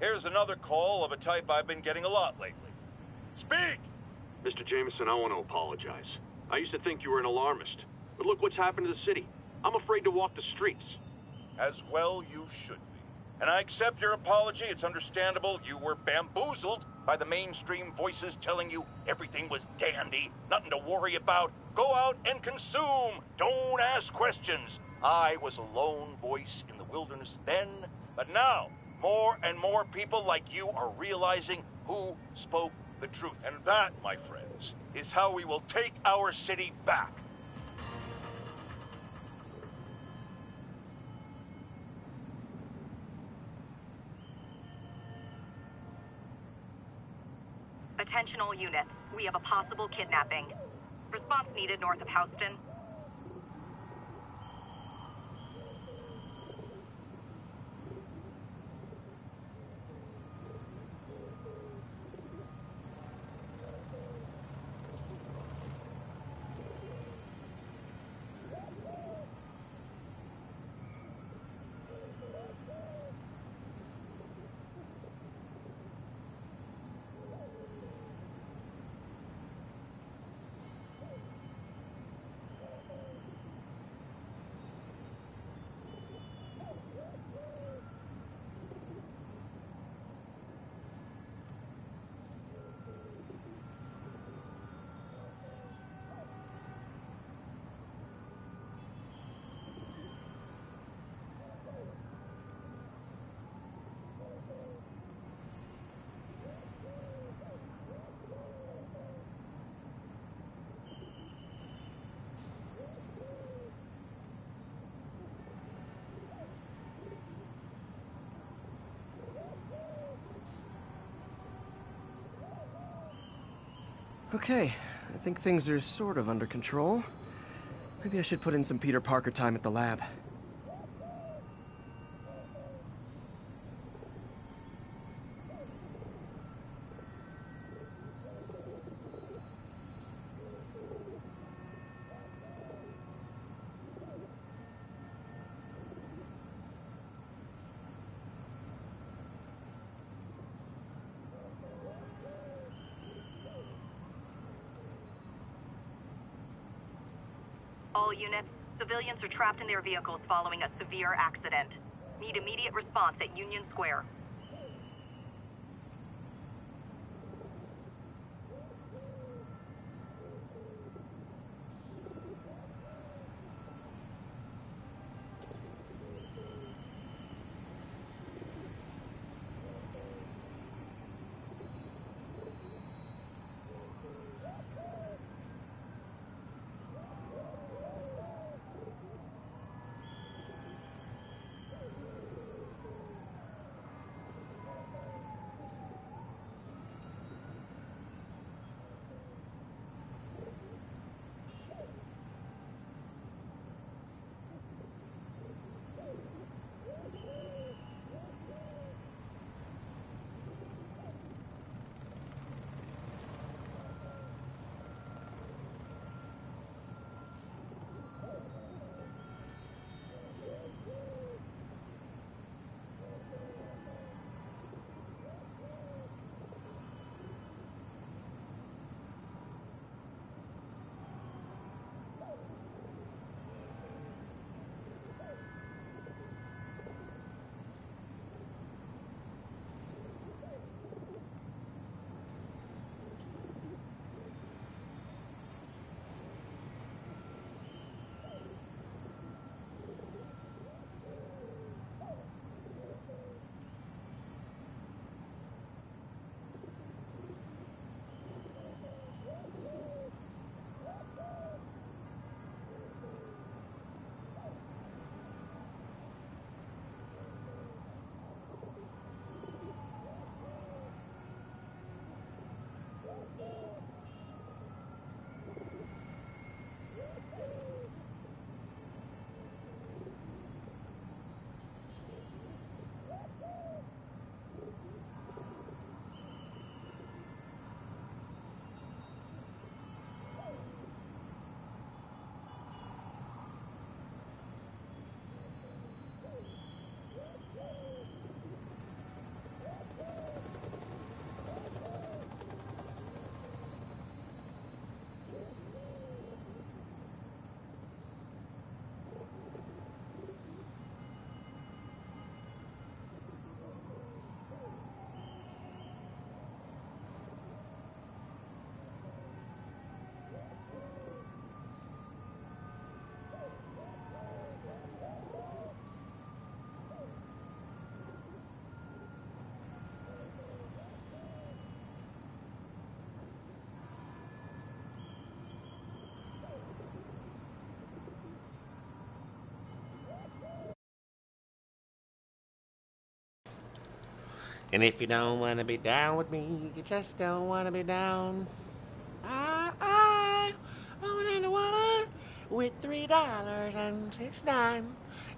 Here's another call of a type I've been getting a lot lately. Speak! Mr. Jameson, I want to apologize. I used to think you were an alarmist. But look what's happened to the city. I'm afraid to walk the streets. As well you should be. And I accept your apology. It's understandable you were bamboozled by the mainstream voices telling you everything was dandy, nothing to worry about. Go out and consume. Don't ask questions. I was a lone voice in the wilderness then, but now more and more people like you are realizing who spoke the truth. And that, my friends, is how we will take our city back. Attention all units. We have a possible kidnapping. Response needed north of Houston. Okay, I think things are sort of under control. Maybe I should put in some Peter Parker time at the lab. All units, civilians are trapped in their vehicles following a severe accident. Need immediate response at Union Square. And if you don't want to be down with me, you just don't want to be down. I own in the water with $3.69.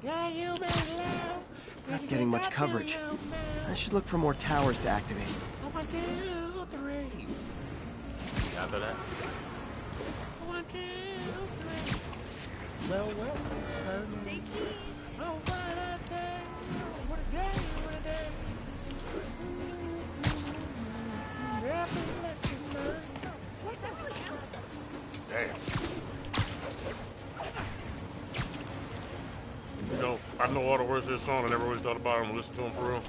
Yeah, you better love. Not getting much coverage. I should look for more towers to activate. 1, 2, 3. After that. 1, 2, 3. Well, turn. Oh, what a day. What a day. What a day. Damn. You know, I know all the words of this song. I never really thought about them and listened to them for real.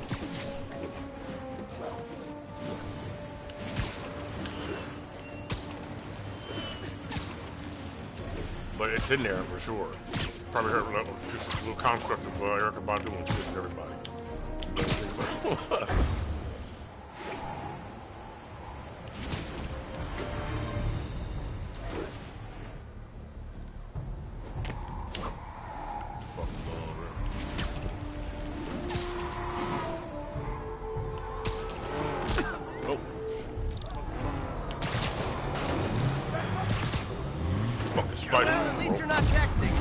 But it's in there for sure. Probably heard just a little construct of Erykah Badu and shit and everybody. Well, at least you're not texting.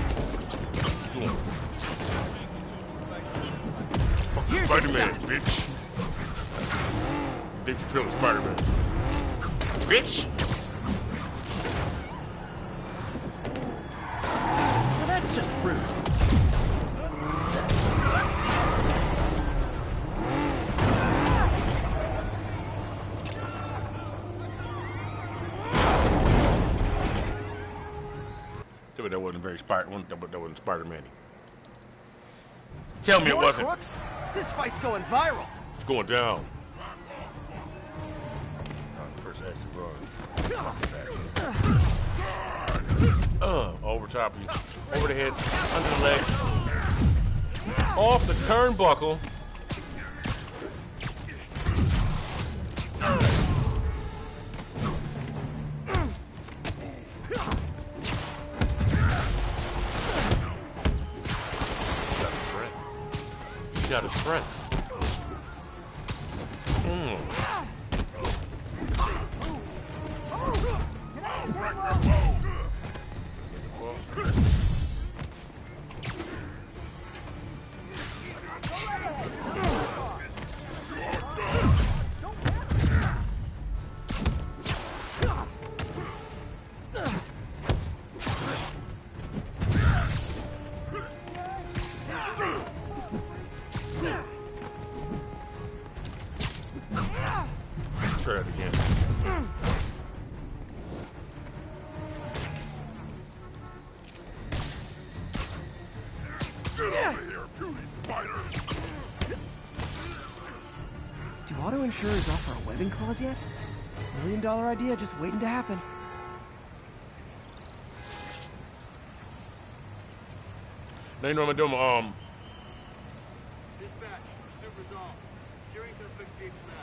Fucking Spider-Man, bitch. Think you feel the Spider-Man. Bitch! Well, that's just rude. That wasn't very that wasn't Spider-Man-y. Tell me it wasn't. Crooks? This fight's going viral. It's going down. First action run. Over top of you. Over the head. Under the legs. Off the turnbuckle. Shot his friend. Try it again. Get over here, beauty spider! Do auto insurers offer a webbing clause yet? $1 million idea just waiting to happen. Now you know what I'm doing. Dispatch, Super's off. Securing suspect gates now.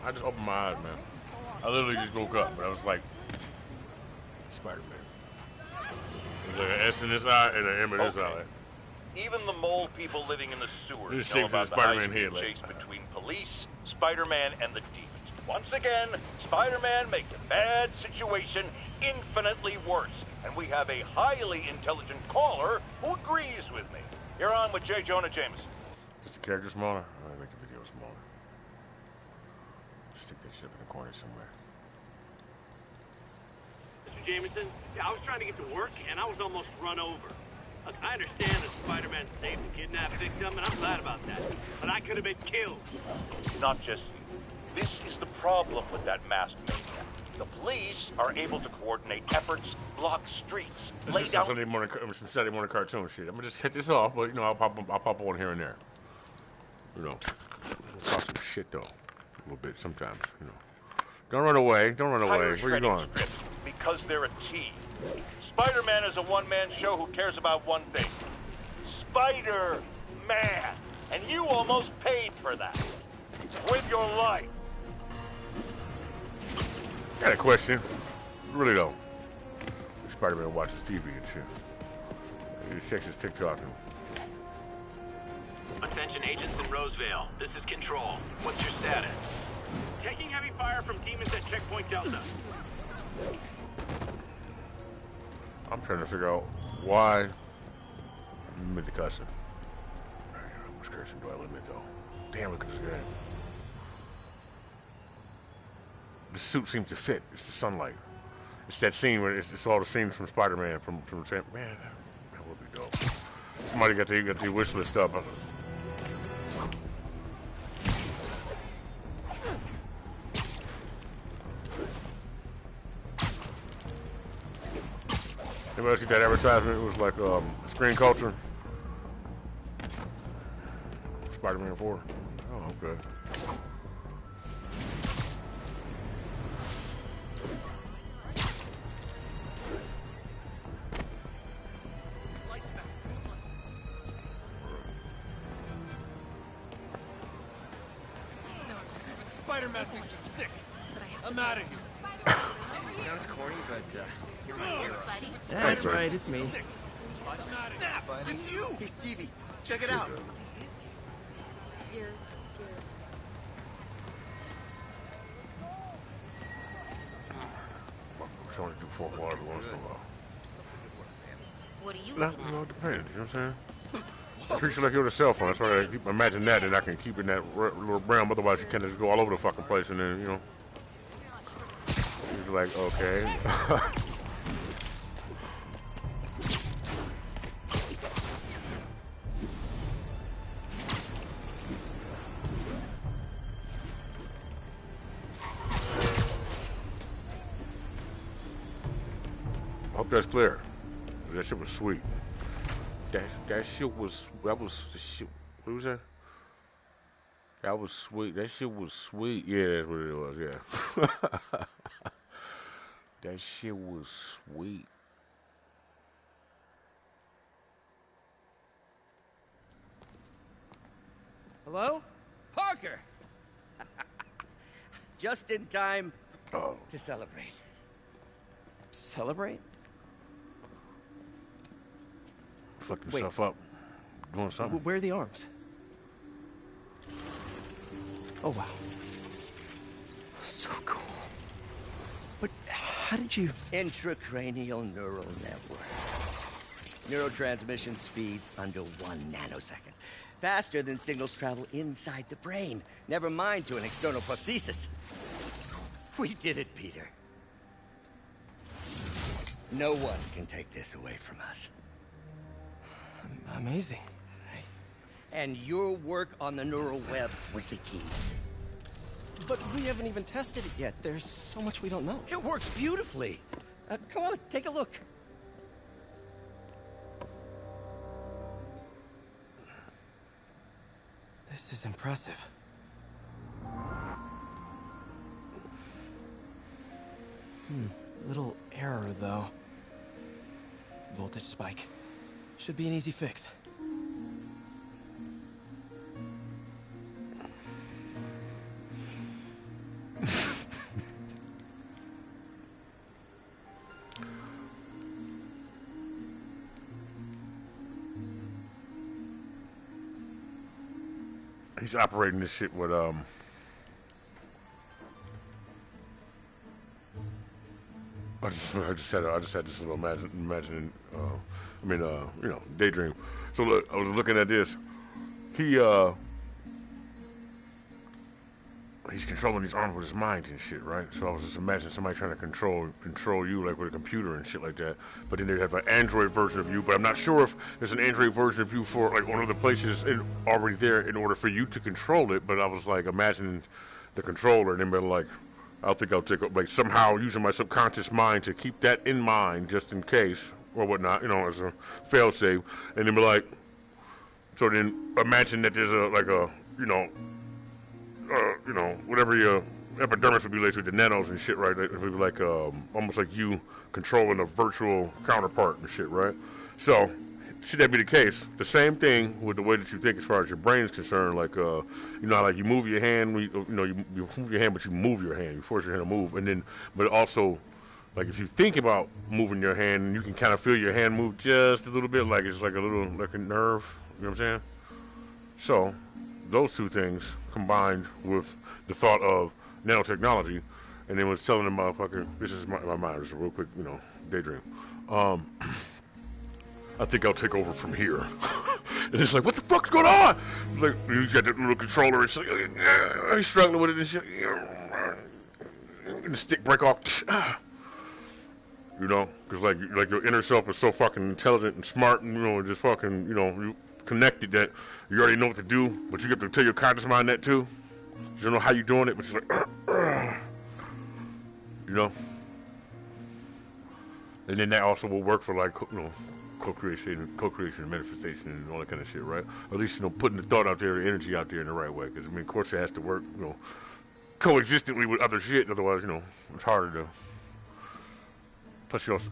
I just opened my eyes, man. I literally just woke up, but I was like, Spider-Man. There's like an S in this eye and an M in this eye. Even the mole people living in the sewers This is know safe for about the the Spider-Man high-speed head, like. chase between police, Spider-Man, and the demons. Once again, Spider-Man makes a bad situation infinitely worse, and we have a highly intelligent caller who agrees with me. You're on with J. Jonah Jameson. Just the character smaller? I make the video smaller. Stick that shit in the corner somewhere. Mr. Jameson, I was trying to get to work, and I was almost run over. Look, I understand that Spider-Man saved the kidnapped victim, and I'm glad about that. But I could have been killed. Not just you. This is the problem with that masked maniac. The police are able to coordinate efforts, block streets, This lay is down... some Saturday morning cartoon shit. I'm gonna just cut this off, but you know I'll pop on here and there. You know, talk some shit though, a little bit sometimes. You know, don't run away. Don't run away. Tire Where you going? strips because they're a team. Spider-Man is a one-man show who cares about one thing. Spider-Man. And you almost paid for that. With your life. Got a question. Really though. Spider-Man watches TV and shit. He checks his TikTok. Attention agents in Roseville. This is Control. What's your status? Taking heavy fire from demons at Checkpoint Delta. I'm trying to figure out why you made the cussing. How much cursing do I limit, though? Damn, look at this guy. The suit seems to fit. It's the sunlight. It's that scene where it's all the scenes from Spider-Man from man, that would be dope. Somebody got the wish list up. Anybody else get that advertisement? It was like Screen Culture. Spider-Man 4. Oh, okay. Spider-Man makes me sick. I'm out of here. Sounds corny, but you're my hero. That's right, it's me. Snap! It's you! Hey, Stevie, check it out. You're scared. I'm trying to do fourth wall every once in a while. What are you No, looking at? it depends. You know what I'm saying? Treat you like you're the cell phone. That's why I keep imagine that, and I can keep it in that little realm. Otherwise, you can't just go all over the fucking place, and then you know, you're like, okay. I hope that's clear. That shit was sweet. That shit was, that was the shit. What was that? That was sweet. That shit was sweet. Yeah, that's what it was, yeah. That shit was sweet. Hello? Parker! Just in time Oh. to celebrate. Celebrate? Fucked himself up. Doing something. Where are the arms? Oh, wow. So cool. But how did you... Intracranial neural network. Neurotransmission speeds under 1 nanosecond. Faster than signals travel inside the brain. Never mind to an external prosthesis. We did it, Peter. No one can take this away from us. Amazing. And your work on the neural web was the key. But we haven't even tested it yet. There's so much we don't know. It works beautifully. Come on, take a look. This is impressive. Little error, though. Voltage spike. Should be an easy fix. He's operating this shit with I just had this little daydream. So look, I was looking at this. He's controlling these arms with his mind and shit, right? So I was just imagining somebody trying to control you like with a computer and shit like that. But then they have an Android version of you. But I'm not sure if there's an Android version of you for like one of the places already there in order for you to control it. But I was like imagining the controller, and then they're like, I think I'll take like somehow using my subconscious mind to keep that in mind just in case or whatnot, you know, as a fail-safe. And then be like, so then imagine that there's whatever your epidermis would be like with the nanos and shit, right? It would be like almost like you controlling a virtual counterpart and shit, right? So, should that be the case? The same thing with the way that you think as far as your brain is concerned, like like you move your hand, you move your hand, but you move your hand, you force your hand to move, and then, but also like if you think about moving your hand, you can kind of feel your hand move just a little bit, like it's like a little, like a nerve. You know what I'm saying? So, those two things combined with the thought of nanotechnology, and then was telling the motherfucker, this is my mind, just a real quick, you know, daydream. I think I'll take over from here. And it's like, what the fuck's going on? It's like, he's got that little controller, it's like, he's struggling with it and shit. And the stick break off. You know, because like your inner self is so fucking intelligent and smart and, you know, just fucking, you know, you connected that you already know what to do, but you have to tell your conscious mind that too. You don't know how you're doing it, but you're like, you know. And then that also will work for, like, you know, co-creation and manifestation and all that kind of shit, right? Or at least, you know, putting the thought out there, the energy out there in the right way. Because, I mean, of course it has to work, you know, coexistently with other shit. Otherwise, you know, it's harder to. Plus, you also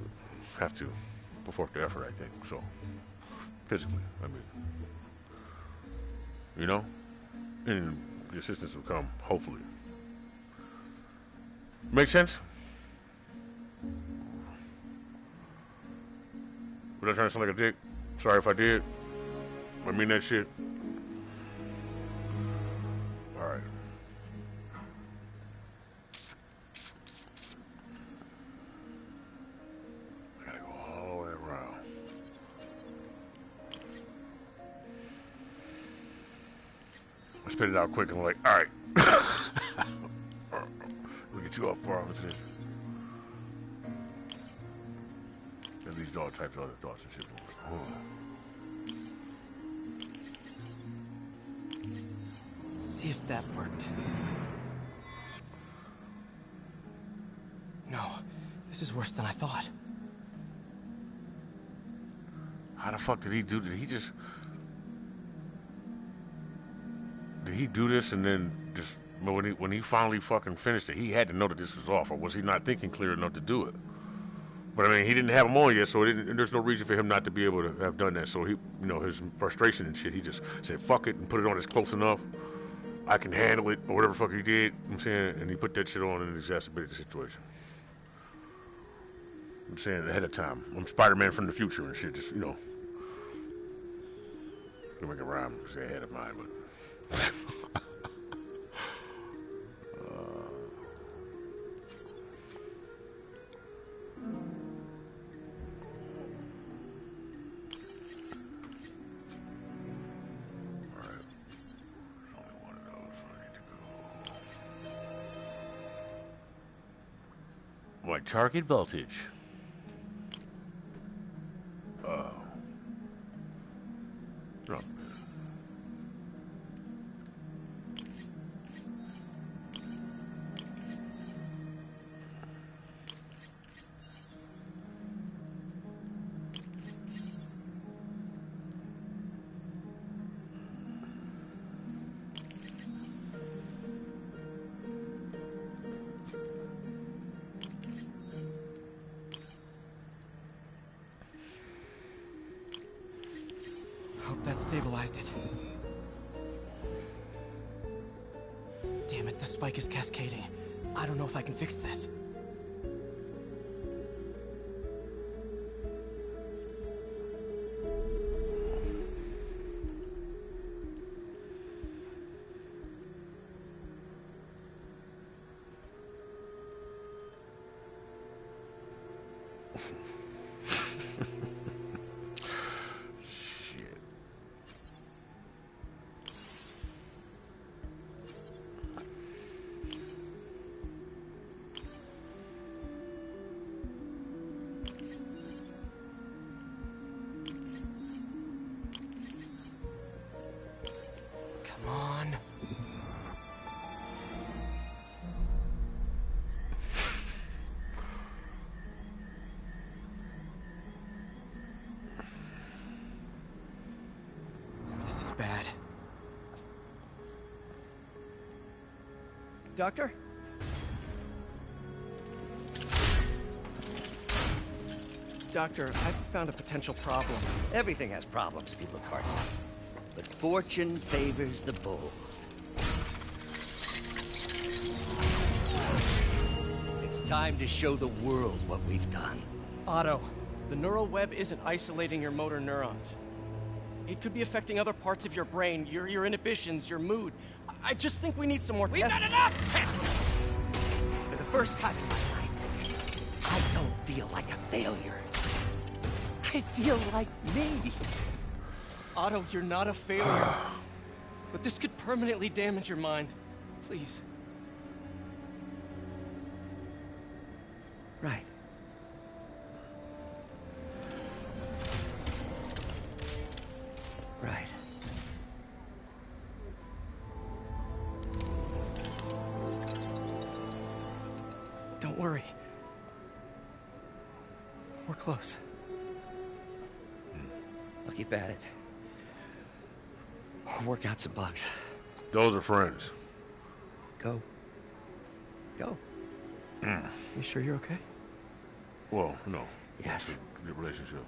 have to put forth the effort, I think. So, physically, I mean, you know, and the assistance will come, hopefully. Make sense? Was I trying to sound like a dick? Sorry if I did. I mean that shit. Alright. I gotta go all the way around. I spit it out quick and I'm like, alright. We'll get you up far into this. And these dog types of other thoughts and shit. See if that worked. No, this is worse than I thought. How the fuck did he do? Did he do this and then just when he finally fucking finished it, he had to know that this was off, or was he not thinking clear enough to do it? But I mean, he didn't have them on yet, so there's no reason for him not to be able to have done that. So he, you know, his frustration and shit, he just said, fuck it, and put it on. It's close enough. I can handle it, or whatever the fuck he did. You know what I'm saying? And he put that shit on and exacerbated the situation. I'm saying ahead of time. I'm Spider-Man from the future and shit, just, you know. You make a rhyme, say ahead of mine, but. Like target voltage. Oh. No. Hope that stabilized it. Damn it, the spike is cascading. I don't know if I can fix this. Bad. Doctor? Doctor, I found a potential problem. Everything has problems if you look hard enough. But fortune favors the bold. It's time to show the world what we've done. Otto, the neural web isn't isolating your motor neurons. It could be affecting other parts of your brain, your inhibitions, your mood. I just think we need some more We've tests. done enough! For the first time in my life, I don't feel like a failure. I feel like me. Otto, you're not a failure. But this could permanently damage your mind. Please. Right. Right. Don't worry. We're close. I'll keep at it. I'll work out some bugs. Those are friends. Go. Go. You sure you're okay? Well, no. Yes. It's a good relationship.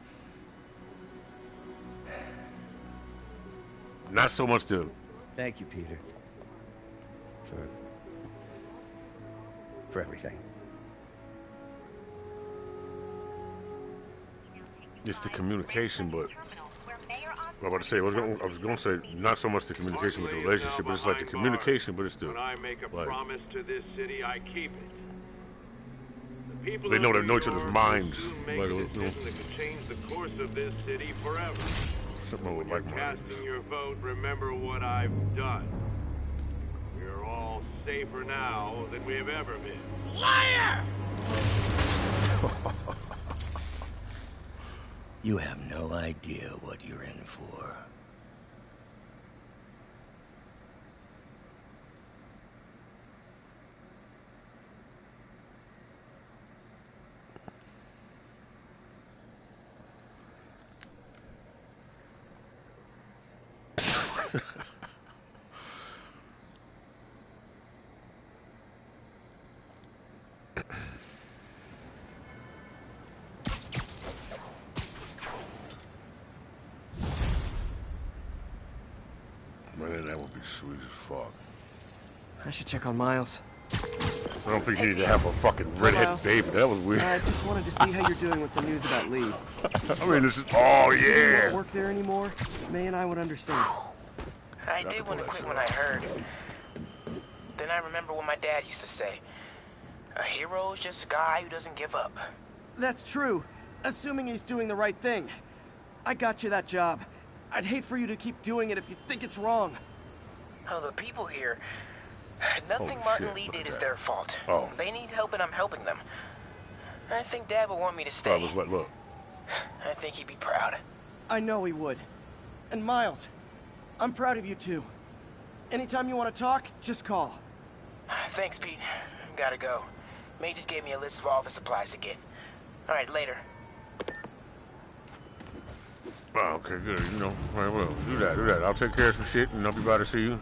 Not so much to... Thank you, Peter. For everything. It's the communication, but... I was about to say, I was going to say, not so much the communication with the relationship, but it's like the communication, but it's the... When I make a like, promise to this city, I keep it. The people they know of they New know each other's York minds. will soon make Like, a you know, decision that could change the course of this city forever. something with like minds. Casting your vote, remember what I've done. We're all safer now than we have ever been. Liar! You have no idea what you're in for. Man, that would be sweet as fuck. I should check on Miles. I don't think you need to have a fucking redhead Miles. baby. That was weird. I just wanted to see how you're doing with the news about Lee. I mean, this is... Oh, You yeah. don't work there anymore? May and I would understand. I did want to quit when I heard. Then I remember what my dad used to say. A hero is just a guy who doesn't give up. That's true, assuming he's doing the right thing. I got you that job. I'd hate for you to keep doing it if you think it's wrong. Oh, the people here... Nothing Holy Martin shit, Lee look did at is that. their fault. Oh. They need help and I'm helping them. I think Dad would want me to I stay. was like, look. I think he'd be proud. I know he would. And Miles, I'm proud of you too. Anytime you want to talk, just call. Thanks, Pete. Gotta go. May just gave me a list of all the supplies to get. All right, later. Oh, okay, good. You know, all right, well, do that. I'll take care of some shit and I'll be by to see you.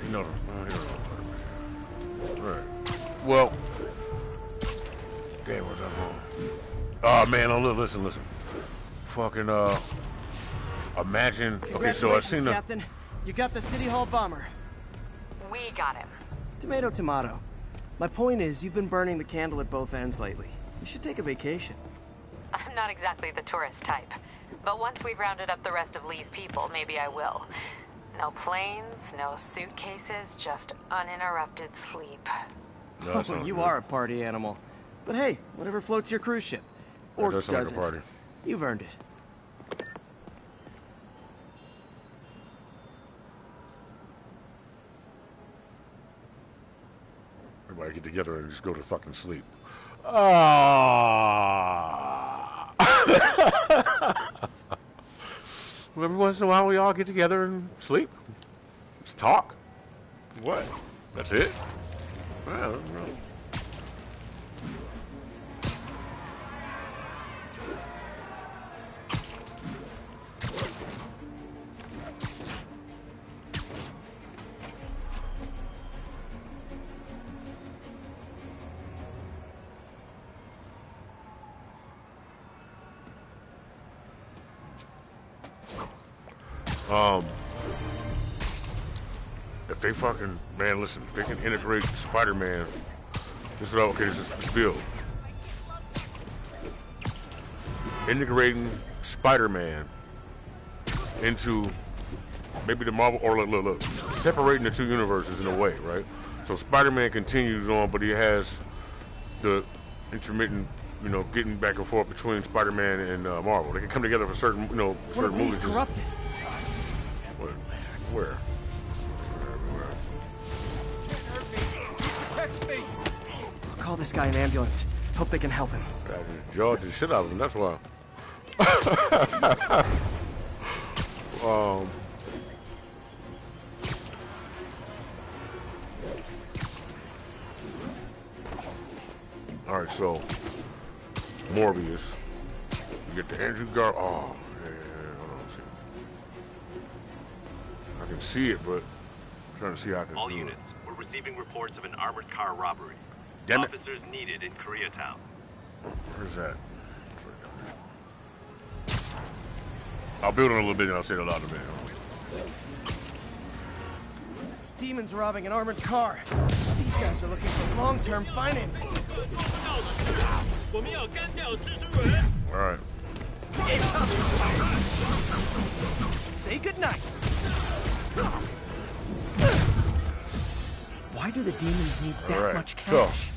You know, all right. Well, damn, what's up, home? Oh, man, oh, listen. Fucking, imagine. Okay, so I seen the. Captain. You got the City Hall bomber. We got him. Tomato, tomato. My point is, you've been burning the candle at both ends lately. You should take a vacation. I'm not exactly the tourist type, but once we've rounded up the rest of Lee's people, maybe I will. No planes, no suitcases, just uninterrupted sleep. No, that sounds You good. are a party animal. But hey, whatever floats your cruise ship. Or That does sound like a doesn't. party. You've earned it. Everybody get together and just go to fucking sleep. Well, every once in a while, we all get together and sleep. Just talk. What? That's it? I don't know. if they fucking, man, listen, if they can integrate Spider-Man, this is what, okay, this is this build. Integrating Spider-Man into maybe the Marvel, or look, separating the two universes in a way, right? So Spider-Man continues on, but he has the intermittent, you know, getting back and forth between Spider-Man and Marvel. They can come together for certain, you know, certain movies. What if he's corrupted? Where? I'll call this guy an ambulance. Hope they can help him. I jawed the shit out of him, that's why. Alright, so Morbius. You get the Andrew Gar. Oh, yeah, hold on, see. I can see it, but I'm trying to see how I can. All units, we're receiving reports of an armored car robbery. Damn it. Officers needed in Koreatown. Where's that? I'll build on it a little bit and I'll say it aloud in a minute. Demons robbing an armored car. These guys are looking for long-term financing. Alright. Say goodnight. Why do the demons need that much cash?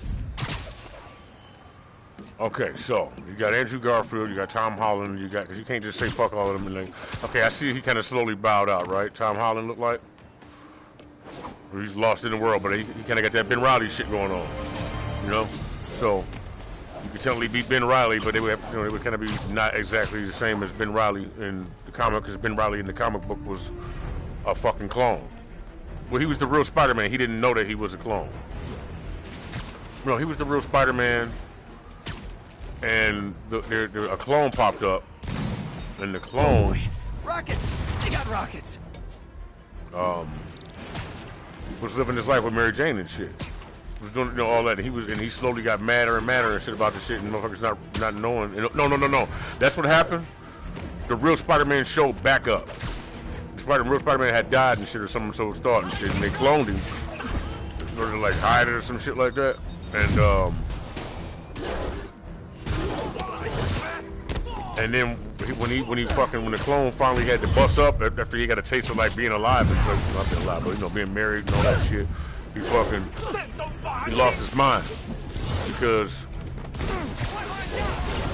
Okay, so you got Andrew Garfield, you got Tom Holland, you got, because you can't just say fuck all of them. And like, okay, I see he kind of slowly bowed out, right? Tom Holland looked like he's lost in the world, but he kind of got that Ben Reilly shit going on, you know. So you could tell he beat Ben Reilly, but they would, you know, they would kind of be not exactly the same as Ben Reilly in the comic, because Ben Reilly in the comic book was a fucking clone. Well, he was the real Spider-Man. He didn't know that he was a clone. No, he was the real Spider-Man. And a clone popped up, and the clone rockets. They got rockets. Was living his life with Mary Jane and shit. Was doing, you know, all that. And he slowly got madder and madder and shit about the shit, and motherfuckers not knowing. No. That's what happened. The real Spider-Man showed back up. The real Spider-Man had died and shit, or something, so it started and shit, and they cloned him in order to like hide it or some shit like that. And then when the clone finally had to bust up after he got a taste of like being alive, and not being alive, but you know, being married and all that shit, he lost his mind because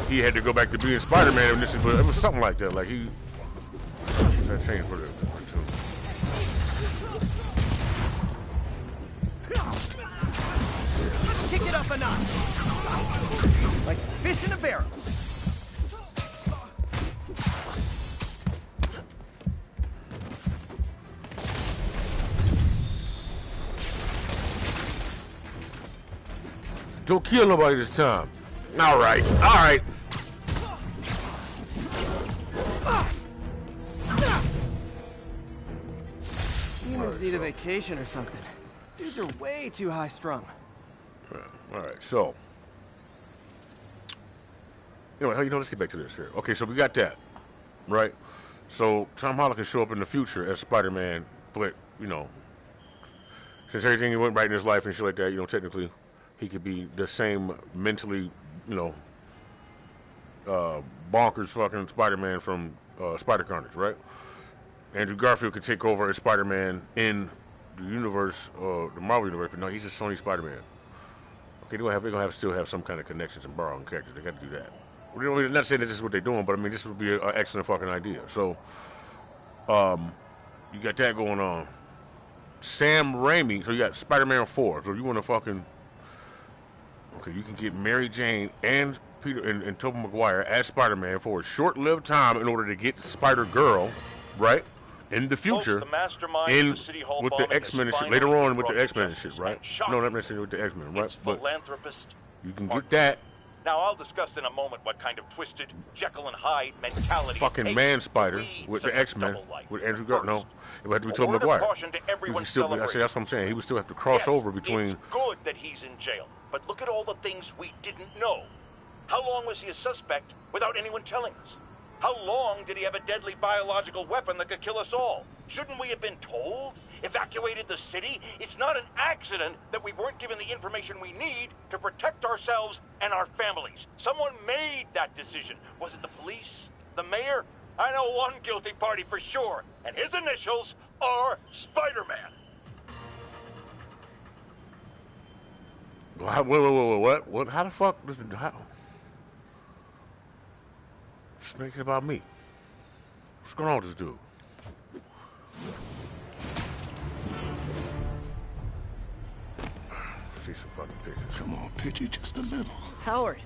he had to go back to being Spider-Man, and it was something like that. Like that changed for the two. Kick it up a notch. Like fish in a barrel. Don't kill nobody this time. All right. Demons need a vacation or something. Dudes are way too high strung. All right, so. Anyway, let's get back to this here. Okay, so we got that, right? So Tom Holland can show up in the future as Spider-Man, but, since everything went right in his life and shit like that, technically, he could be the same mentally, bonkers fucking Spider-Man from Spider Carnage, right? Andrew Garfield could take over as Spider-Man in the universe, the Marvel universe, but no, he's a Sony Spider-Man. Okay, they're gonna still have some kind of connections and borrowing characters. They got to do that. We're not saying that this is what they're doing, but I mean, this would be an excellent fucking idea. So, you got that going on. Sam Raimi, so you got Spider-Man 4. So you want to fucking... Okay, you can get Mary Jane and Peter and Tobey Maguire as Spider-Man for a short-lived time in order to get Spider-Girl, right? In the future, with the Xmen and shit. Later on with the Xmen and shit, right? No, not necessarily with the Xmen, right? But you can get that. Now, I'll discuss in a moment what kind of twisted Jekyll and Hyde mentality... Fucking Man-Spider with the X-Men, with Andrew Garfield. No, it would have to be Tobey Maguire. That's what I'm saying. He would still have to cross over between... It's good that he's in jail, but look at all the things we didn't know. How long was he a suspect without anyone telling us? How long did he have a deadly biological weapon that could kill us all? Shouldn't we have been told? Evacuated the city? It's not an accident that we weren't given the information we need to protect ourselves and our families. Someone made that decision. Was it the police? The mayor? I know one guilty party for sure, and his initials are Spider-Man. What? What? How the fuck? How? Just make it about me. What's going on with this dude? See some fucking pictures. Come on, Pidgey, just a little. Howard,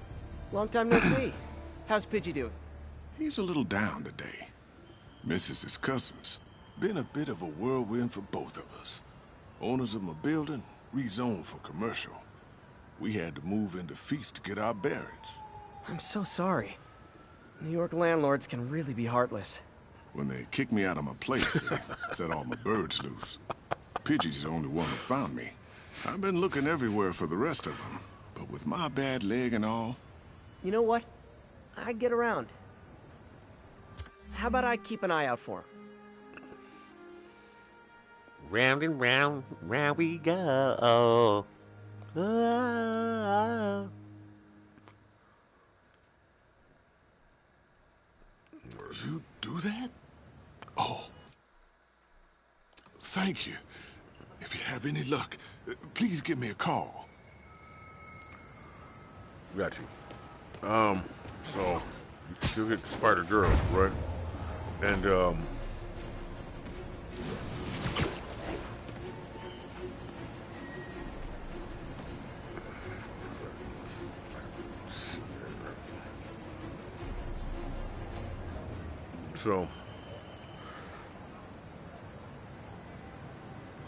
long time no see. How's Pidgey doing? He's a little down today. Misses his cousins. Been a bit of a whirlwind for both of us. Owners of my building rezoned for commercial. We had to move into Feast to get our bearings. I'm so sorry. New York landlords can really be heartless. When they kicked me out of my place, they set all my birds loose. Pidgey's the only one who found me. I've been looking everywhere for the rest of them, but with my bad leg and all... You know what? I'd get around. How about I keep an eye out for him? Round and round, round we go. Oh. You do that? Oh. Thank you. If you have any luck, please give me a call. Got you. So you still get the Spider Girl, right? And so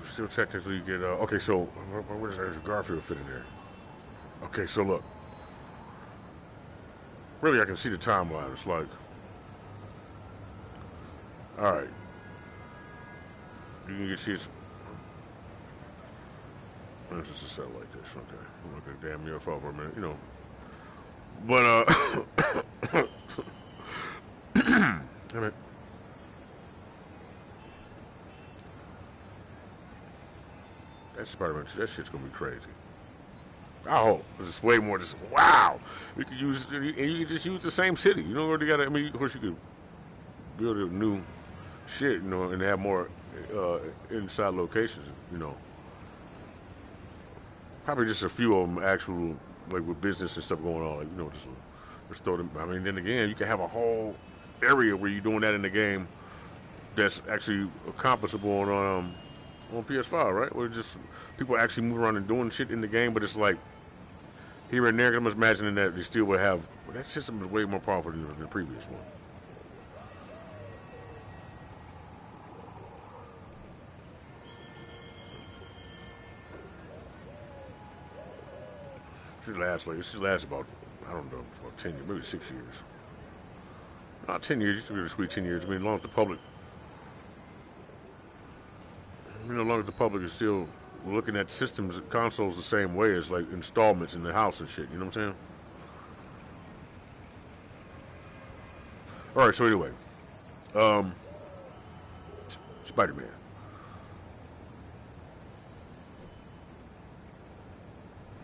still technically get okay, so where does Garfield fit in there? Okay, so look. Really, I can see the timeline. It's like, all right, you can see it's just a cell like this. Okay, I'm like a damn UFO for a minute, you know. But damn it. That Spider-Man, that shit's gonna be crazy. I hope. It's way more just, wow. You could use, and you can just use the same city. You don't really gotta, I mean, of course you could build a new shit, you know, and have more inside locations, you know. Probably just a few of them actual, like with business and stuff going on, like, you know, just throw them. I mean, then again, you can have a whole area where you're doing that in the game that's actually accomplishable on PS5, right? Where just people actually move around and doing shit in the game, but it's like here and there. I'm just imagining that they still would have. Well, that system is way more powerful than the previous one. It should last about, I don't know, about 10 years, maybe 6 years. Not 10 years. You should be able to squeeze 10 years. I mean, as long as the public. You know, as long as the public is still looking at systems, consoles the same way as like installments in the house and shit. You know what I'm saying? All right. So anyway, Spider-Man.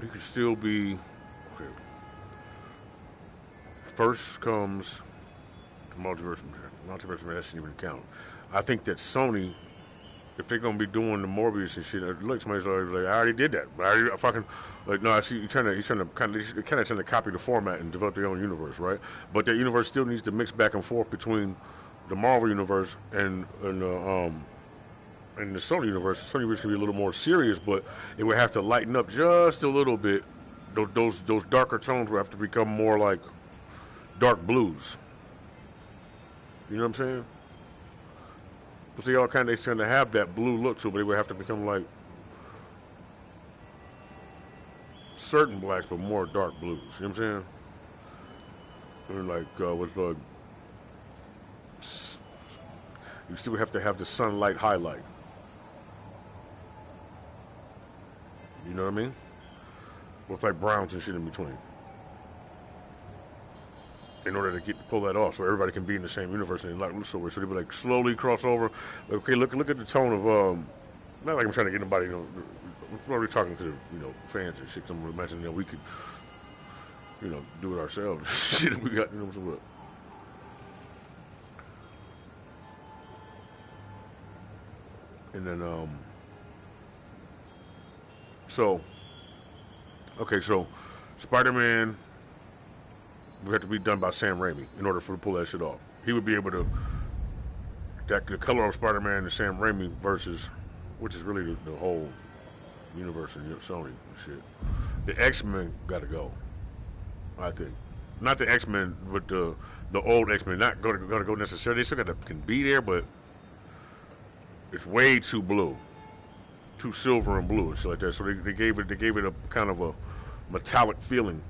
You could still be okay. First comes the multiverse. Multiverse, that shouldn't even count. I think that Sony, if they're gonna be doing the Morbius and shit, look, somebody's always like, I already did that. I fucking like, no, I see. He's trying to kind of copy the format and develop their own universe, right? But that universe still needs to mix back and forth between the Marvel universe and the Sony universe. The Sony universe can be a little more serious, but it would have to lighten up just a little bit. Those darker tones would have to become more like dark blues. You know what I'm saying? But they all tend to have that blue look to it, but they would have to become like certain blacks, but more dark blues. You know what I'm saying? And like with you still have to have the sunlight highlight. You know what I mean? With like browns and shit in between. in order to pull that off, so everybody can be in the same universe and like so they would like slowly cross over. Okay, look at the tone of not like I'm trying to get anybody, we're already talking to fans and shit. I'm imagining that we could do it ourselves. Shit, we got so what. And then so Spider-Man would have to be done by Sam Raimi in order to pull that shit off. He would be able to the color of Spider-Man and Sam Raimi versus, which is really the whole universe and Sony and shit. The Xmen got to go, I think. Not the Xmen, but the old Xmen. Not going to go necessarily. They still can be there, but it's way too blue, too silver and blue and shit like that. So they gave it a kind of a metallic feeling.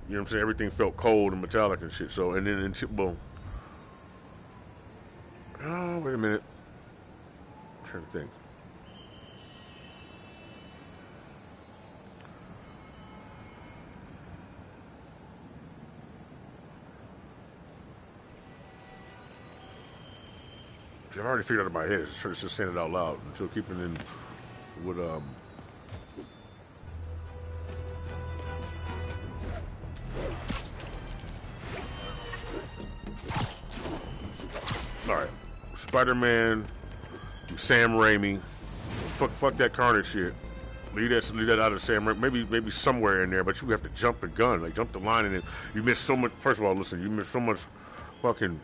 You know what I'm saying? Everything felt cold and metallic and shit. So and then well, oh wait a minute, I'm trying to think. I've already figured out in my head. It's just saying it out loud until keeping in with all right, Spider-Man, Sam Raimi. Fuck that Carnage shit. Leave that out of Sam Raimi. Maybe somewhere in there, but you have to jump the gun, like jump the line, and then you miss so much. First of all, listen, you miss so much fucking.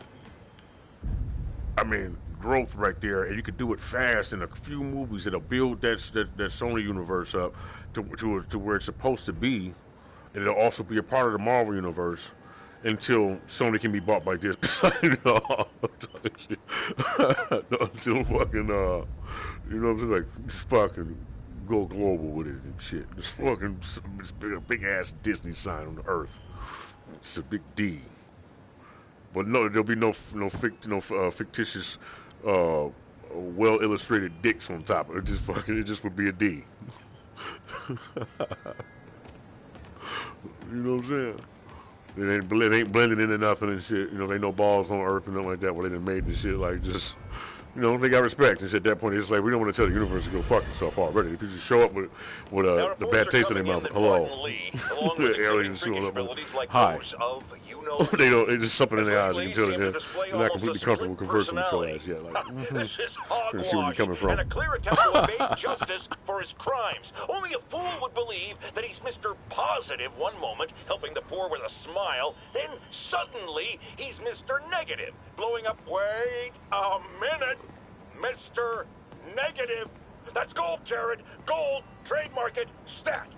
I mean, growth right there, and you could do it fast in a few movies that'll build that Sony universe up to where it's supposed to be, and it'll also be a part of the Marvel universe until Sony can be bought by Disney. Until fucking you know what I'm saying, like just fucking go global with it and shit. Just fucking big ass Disney sign on the earth. It's a big D. But no, there'll be no fictitious, well illustrated dicks on top of it. It just would be a D. You know what I'm saying? It ain't blended into nothing and shit. You know, there ain't no balls on Earth and nothing like that. Where they done made this shit like just. You know, they got respect. And at that point, it's like, we don't want to tell the universe to go fuck itself already. If you just show up with the bad taste in their mouth, hello. Aliens showing up. Hi. They don't. It's just something in their eyes. You can tell they're not completely comfortable conversing with your ass yet. Like, This is trying to see where you're coming from. and a clear attempt to evade justice for his crimes. Only a fool would believe that he's Mr. Positive one moment, helping the poor with a smile, then suddenly he's Mr. Negative, blowing up. Wait a minute, Mr. Negative. That's gold, Jared. Gold. Trademark it. Stat.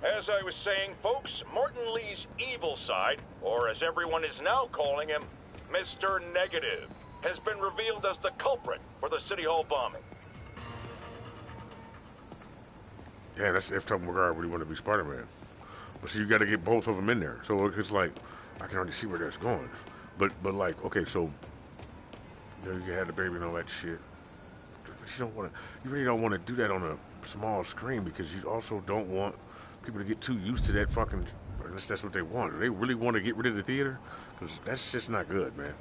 As I was saying, folks, Martin Lee's evil side, or as everyone is now calling him, Mr. Negative, has been revealed as the culprit for the City Hall bombing. Yeah, that's if Tom McGuire really want to be Spider-Man. But see, you got to get both of them in there. So it's like, I can already see where that's going. But like, okay, so you had the baby and all that shit. But you really don't want to do that on a small screen because you also don't want people to get too used to that fucking, unless that's what they want. Do they really want to get rid of the theater? Because that's just not good, man.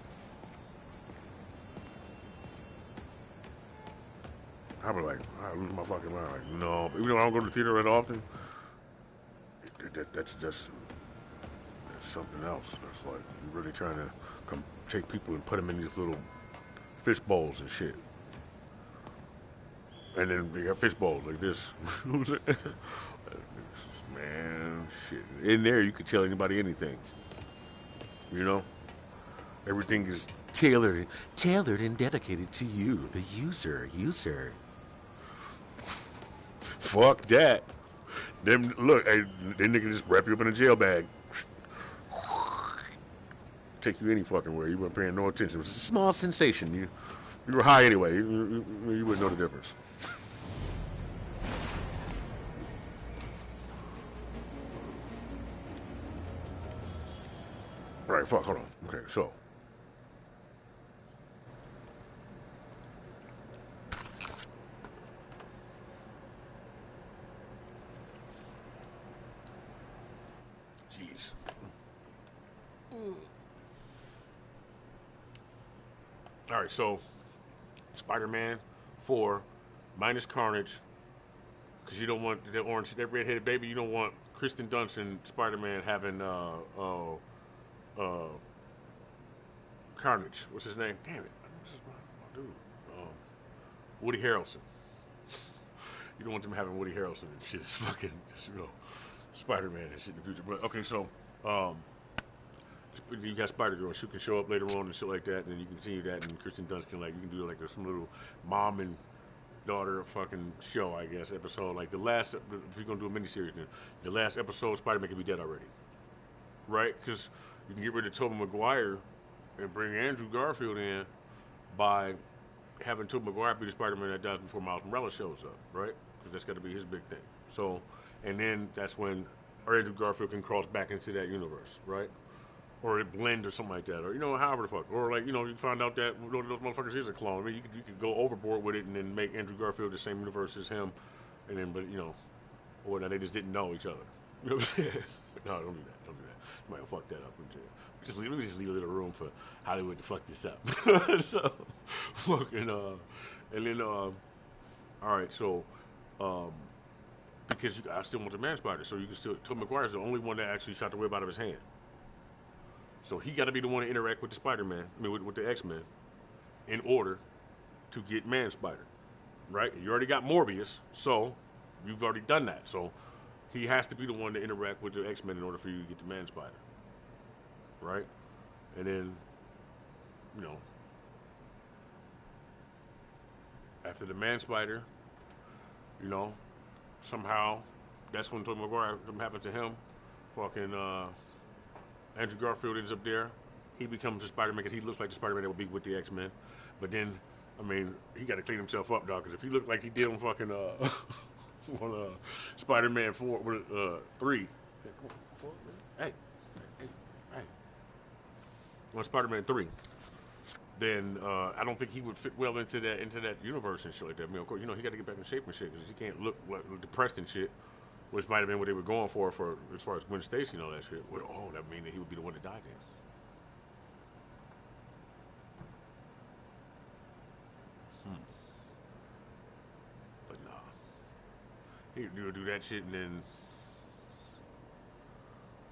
I'll be like, I lose my fucking mind. Like, no, even though I don't go to the theater that often, that's something else. That's like, you're really trying to take people and put them in these little fish bowls and shit. And then they have fish bowls like this. Man, shit. In there, you could tell anybody anything. You know? Everything is tailored and dedicated to you, the user. Fuck that. Them, look, hey, they nigga just wrap you up in a jail bag. Take you any fucking where. You weren't paying no attention. It was a small sensation. You were high anyway. You wouldn't know the difference. Right, fuck, hold on. Okay, so. Jeez. All right, so Spider-Man 4 minus Carnage, because you don't want the orange, that redheaded baby. You don't want Kristen Dunst and Spider-Man having Carnage. What's his name? Damn it, this is my dude. Woody Harrelson. You don't want them having Woody Harrelson and shit. It's fucking, Spider-Man and shit in the future. But okay, so you got Spider-Girl. She can show up later on and shit like that, and then you can continue that, and Kristen Dunst can, like, you can do like some little mom and daughter fucking show, I guess, episode. Like the last, if you're gonna do a miniseries, then the last episode, Spider-Man can be dead already, right? Because you can get rid of Tobey Maguire and bring Andrew Garfield in by having Tobey Maguire be the Spider-Man that dies before Miles Morales shows up, right? Because that's got to be his big thing. So, and then that's when Andrew Garfield can cross back into that universe, right? Or it blend or something like that, or however the fuck, or like you find out that those motherfuckers is a clone. I mean, you could go overboard with it and then make Andrew Garfield the same universe as him, and then or now they just didn't know each other. You know what I'm saying? No, don't do that. Don't do that. You might fuck that up. Let me just leave a little room for Hollywood to fuck this up. So, fucking and then all right, so because I still want the Man Spider, so you can still. Tobey Maguire's the only one that actually shot the web out of his hand. So he got to be the one to interact with the Spider-Man, with the X-Men, in order to get Man Spider, right? You already got Morbius, so you've already done that. So he has to be the one to interact with the X-Men in order for you to get the Man Spider, right? And then, after the Man Spider, somehow that's when Tobey Maguire, something happened to him, fucking. Andrew Garfield ends up there. He becomes the Spider-Man because he looks like the Spider-Man that would be with the X-Men. But then, he got to clean himself up, dog. Because if he looked like he did on fucking Spider-Man 3, hey, on Spider-Man 3, then I don't think he would fit well into that universe and shit like that. Of course, he got to get back in shape and shit because he can't look depressed and shit. Which might have been what they were going for as far as Gwen Stacy and all that shit. Well, that mean that he would be the one that died then. But nah. He would do that shit and then,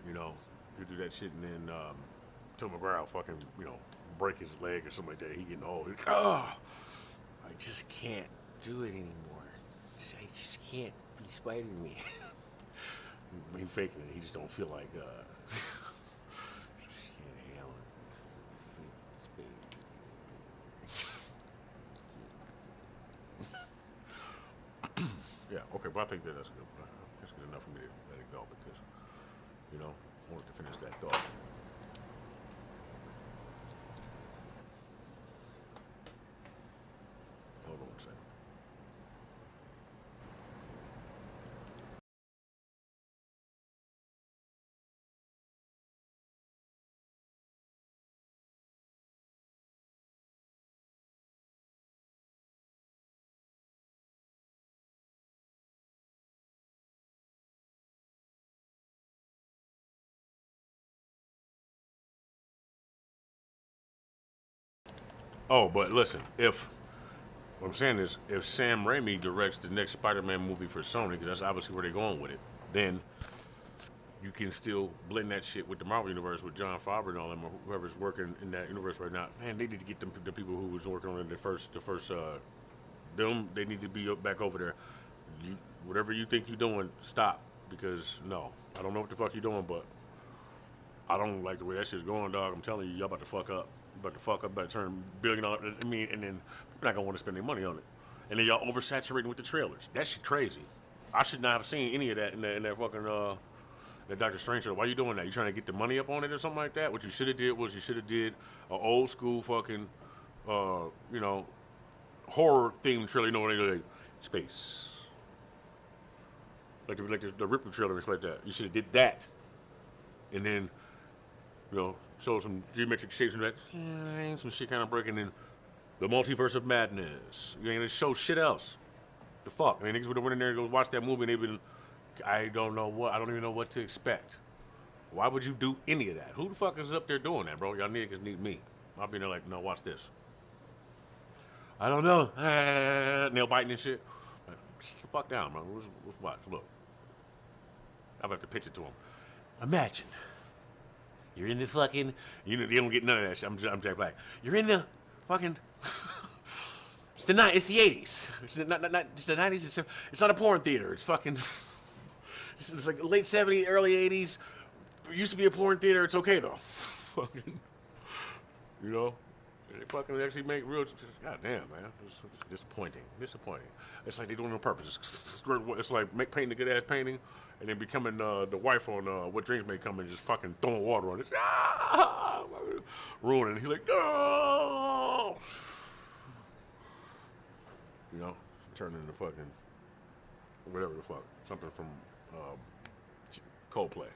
he'd do that shit and then Tobey Maguire fucking, break his leg or something like that. He getting old. I just can't do it anymore. I just can't be Spider-Man. He's faking it. He just don't feel like can't handle it. Yeah, okay, but I think that's good. That's good enough for me to let it go because, I wanted to finish that thought. Hold on a second. Oh, but listen, what I'm saying is, if Sam Raimi directs the next Spider-Man movie for Sony, because that's obviously where they're going with it, then you can still blend that shit with the Marvel Universe with Jon Favreau and all them, or whoever's working in that universe right now. Man, they need to get the people who was working on it the first them, they need to be back over there. Whatever you think you're doing, stop, because no, I don't know what the fuck you're doing, but I don't like the way that shit's going, dog. I'm telling you, y'all about to fuck up. About to turn $1 billion. And then you're not gonna want to spend any money on it. And then y'all oversaturating with the trailers. That shit crazy. I should not have seen any of that in that fucking that Doctor Strange trailer. Why you doing that? You trying to get the money up on it or something like that? What you should have did was an old school fucking horror themed trailer. When they like space, like the Ripley trailer and stuff like that. You should have did that, and then show some geometric shapes and some shit kind of breaking in the multiverse of madness. You ain't gonna show shit else. The fuck? Niggas would have went in there and go watch that movie and they've been, I don't even know what to expect. Why would you do any of that? Who the fuck is up there doing that, bro? Y'all niggas need me. I'll be there like, no, watch this. I don't know. Nail biting and shit. Like, just the fuck down, bro. Let's watch. Look. I'm about to pitch it to him. Imagine. You're in the fucking... You don't get none of that shit. I'm Jack Black. You're in the fucking... It's the 80s. It's the 90s. It's not a porn theater. It's fucking... It's like late 70s, early 80s. It used to be a porn theater. It's okay, though. Fucking... You know? They fucking actually make real... God damn, man. It's disappointing. It's like they doing it on purpose. It's like painting a good-ass painting and then becoming the wife on What Dreams May Come and just fucking throwing water on it. Ah! Ruining it. He's like, no! You know? Turning into fucking... Whatever the fuck. Something from Coldplay.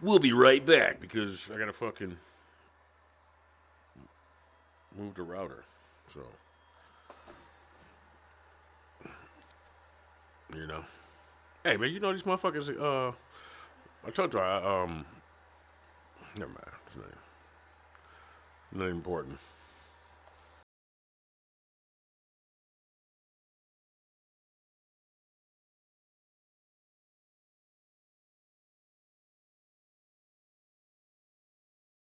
We'll be right back because I gotta fucking move the router. So, you know. Hey, man, you know these motherfuckers, I told you, never mind. It's not important.